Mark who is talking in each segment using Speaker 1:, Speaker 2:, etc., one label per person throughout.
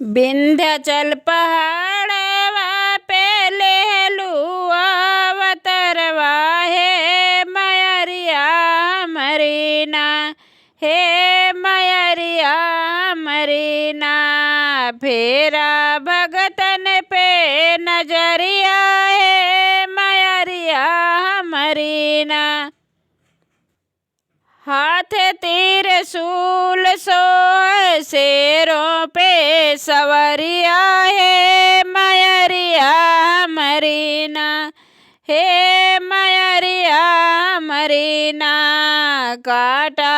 Speaker 1: विंध्याचल पहाड़वा पे लेलुआ अवतरवा हे मयरिया मरीना, हे मयरिया मरीना। फेरा भगतन पे नजरिया हे मयरिया मरीना। हाथ तीर शूल सोह शेरों पे सवरिया हे मयरिया मरीना, हे मयरिया मरीना। काटा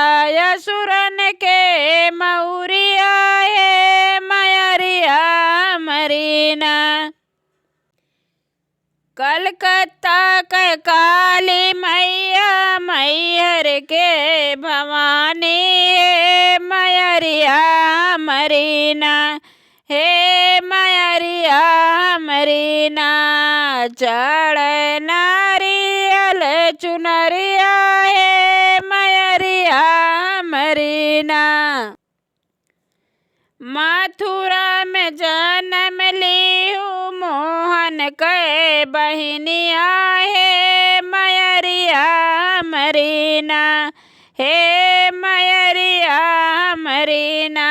Speaker 1: असुरन के मौरिया हे मयरिया मरीना। कलकत्ता के काली मैया मैहर के भवानी हे मयरिया मरीना, हे मयरिया मरीना। चढ़ नारियल चुनरिया हे मयरिया मरीना। मथुरा में जन्म लिहू मोहन के बहनिया हे मयरिया मरीना, हे मयरिया मरीना।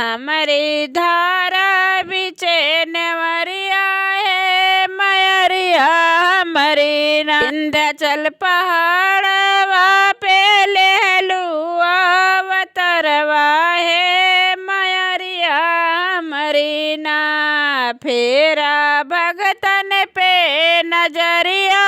Speaker 1: हमारी धारा बिचे नेवरिया हे मयरिया मरीना। विंध्याचल पहाड़वा पे लेलुआ अवतरवा हे मयरिया मरीना। फेरा भगतन पे नजरिया